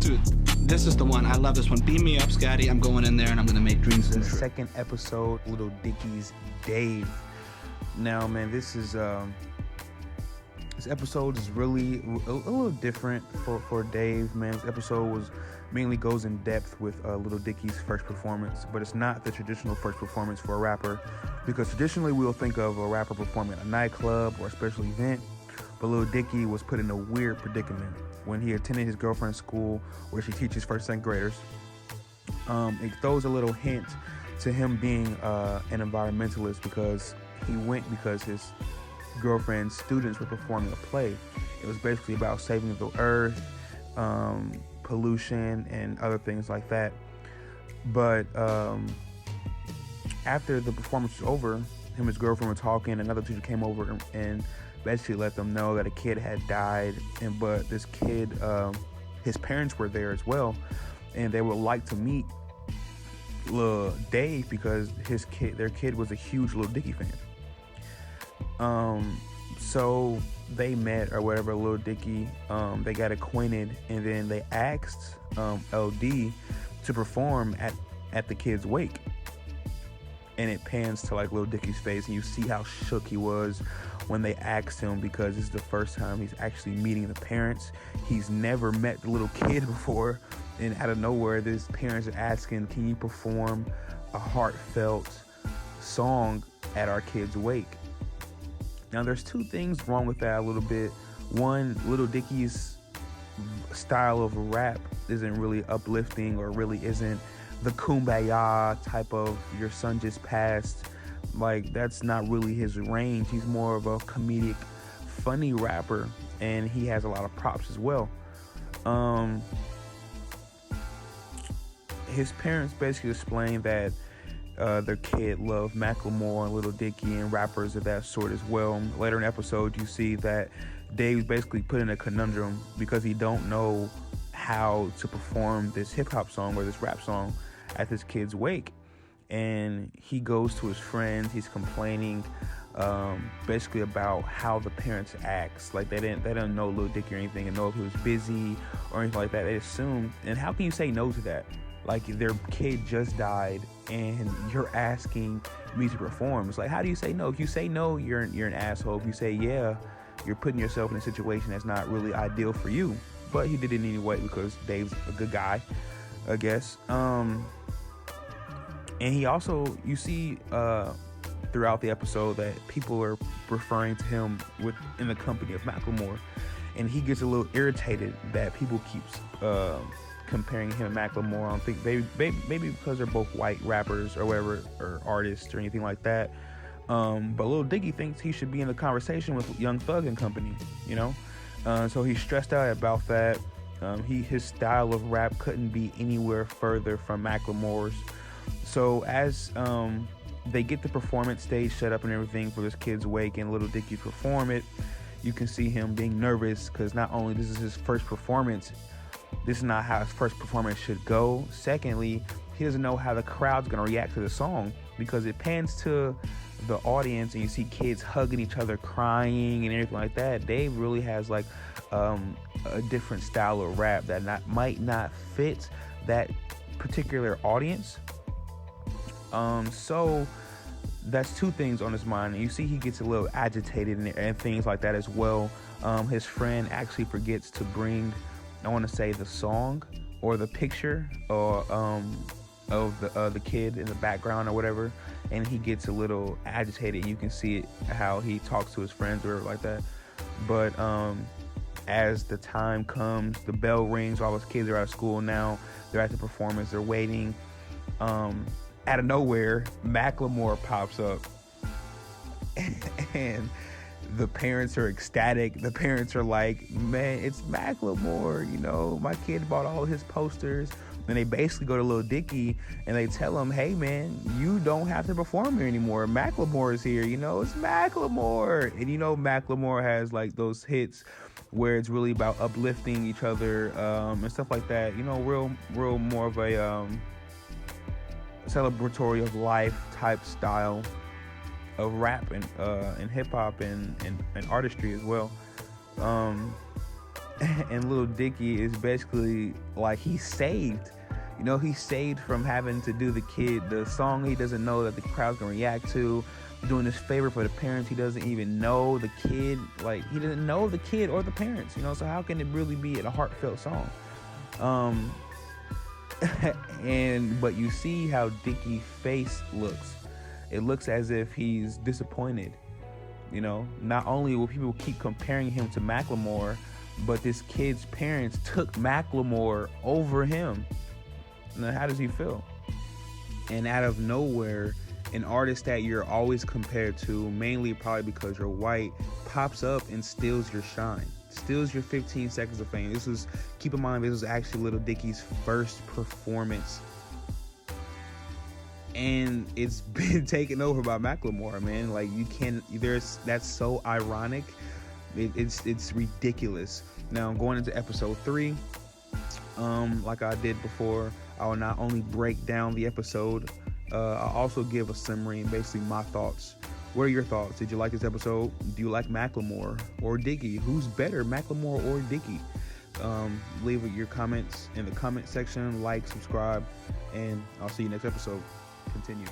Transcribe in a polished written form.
Dude, this is the one. I love this one. Beam me up, Scotty. I'm going in there and I'm going to make dreams come The true. second episode, Little Dicky's Dave. Now, man, this episode is really a little different for Dave, man. This episode mainly goes in depth with Little Dicky's first performance, but it's not the traditional first performance for a rapper, because traditionally we'll think of a rapper performing at a nightclub or a special event, but Little Dicky was put in a weird predicament when he attended his girlfriend's school where she teaches first and second graders. It throws a little hint to him being an environmentalist, because he went because his girlfriend's students were performing a play. It was basically about saving the earth, pollution, and other things like that. But after the performance was over, him and his girlfriend were talking. Another teacher came over and basically let them know that a kid had died, but this kid, his parents were there as well, and they would like to meet Lil Dave because their kid was a huge Lil Dicky fan. So they met or whatever, Lil Dicky, they got acquainted, and then they asked LD to perform at the kid's wake. And it pans to like Lil Dicky's face, and you see how shook he was when they asked him, because this is the first time he's actually meeting the parents. He's never met the little kid before, and out of nowhere, these parents are asking, can you perform a heartfelt song at our kid's wake? Now, there's two things wrong with that a little bit. One, Little Dicky's style of rap isn't really uplifting, or really isn't the kumbaya type of your son just passed. Like, that's not really his range. He's more of a comedic, funny rapper, and he has a lot of props as well. His parents basically explained that their kid loved Macklemore and Little Dicky and rappers of that sort as well. Later in the episode, you see that Dave's basically put in a conundrum because he don't know how to perform this hip-hop song or this rap song at this kid's wake. And he goes to his friends. He's complaining basically about how the parents act. Like, they didn't know Lil Dicky or anything and know if he was busy or anything like that. They assumed. And how can you say no to that? Like, their kid just died and you're asking me to perform. It's like, how do you say no? If you say no, you're an asshole. If you say yeah, you're putting yourself in a situation that's not really ideal for you. But he did it anyway because Dave's a good guy, I guess. And he also, you see throughout the episode that people are referring to him in the company of Macklemore, and he gets a little irritated that people keep comparing him and Macklemore. I don't think maybe because they're both white rappers or whatever, or artists or anything like that. But Lil Dicky thinks he should be in the conversation with Young Thug and company, you know. So he's stressed out about that. His style of rap couldn't be anywhere further from Macklemore's. So as they get the performance stage set up and everything for this kid's wake and Little Dicky perform it, you can see him being nervous because not only this is his first performance, this is not how his first performance should go. Secondly, he doesn't know how the crowd's going to react to the song, because it pans to the audience and you see kids hugging each other, crying and everything like that. Dave really has like a different style of rap that might not fit that particular audience. So that's two things on his mind. You see he gets a little agitated and things like that as well. His friend actually forgets to bring, I want to say, the song or the picture or of the kid in the background or whatever, and he gets a little agitated. You can see it, how he talks to his friends or whatever like that. But as the time comes, the bell rings, all those kids are out of school now, they're at the performance, they're waiting. Out of nowhere, Macklemore pops up and the parents are ecstatic. The parents are like, man, it's Macklemore, you know, my kid bought all his posters. And they basically go to Lil Dicky and they tell him, hey man, you don't have to perform here anymore. Macklemore is here, you know, it's Macklemore. And you know, Macklemore has like those hits where it's really about uplifting each other and stuff like that. You know, real more of a celebratory of life type style of rap and hip hop and artistry as well. And little Dicky is basically like he's saved. You know, he's saved from having to do the song he doesn't know that the crowd's gonna react to, doing this favor for the parents. He doesn't even know the kid. Like, he doesn't know the kid or the parents, you know, so how can it really be a heartfelt song? But you see how Dicky's face looks. It looks as if he's disappointed. You know, not only will people keep comparing him to Macklemore, but this kid's parents took Macklemore over him. Now, how does he feel? And out of nowhere, an artist that you're always compared to, mainly probably because you're white, pops up and steals your shine, steals your 15 seconds of fame. Keep in mind, this was actually Little Dicky's first performance, and it's been taken over by Macklemore, man. Like, that's so ironic. It's ridiculous. Now, going into episode 3, like I did before, I will not only break down the episode, I'll also give a summary and basically my thoughts. What are your thoughts? Did you like this episode? Do you like Macklemore or Dicky? Who's better, Macklemore or Dicky? Leave your comments in the comment section, like, subscribe, and I'll see you next episode. Continue.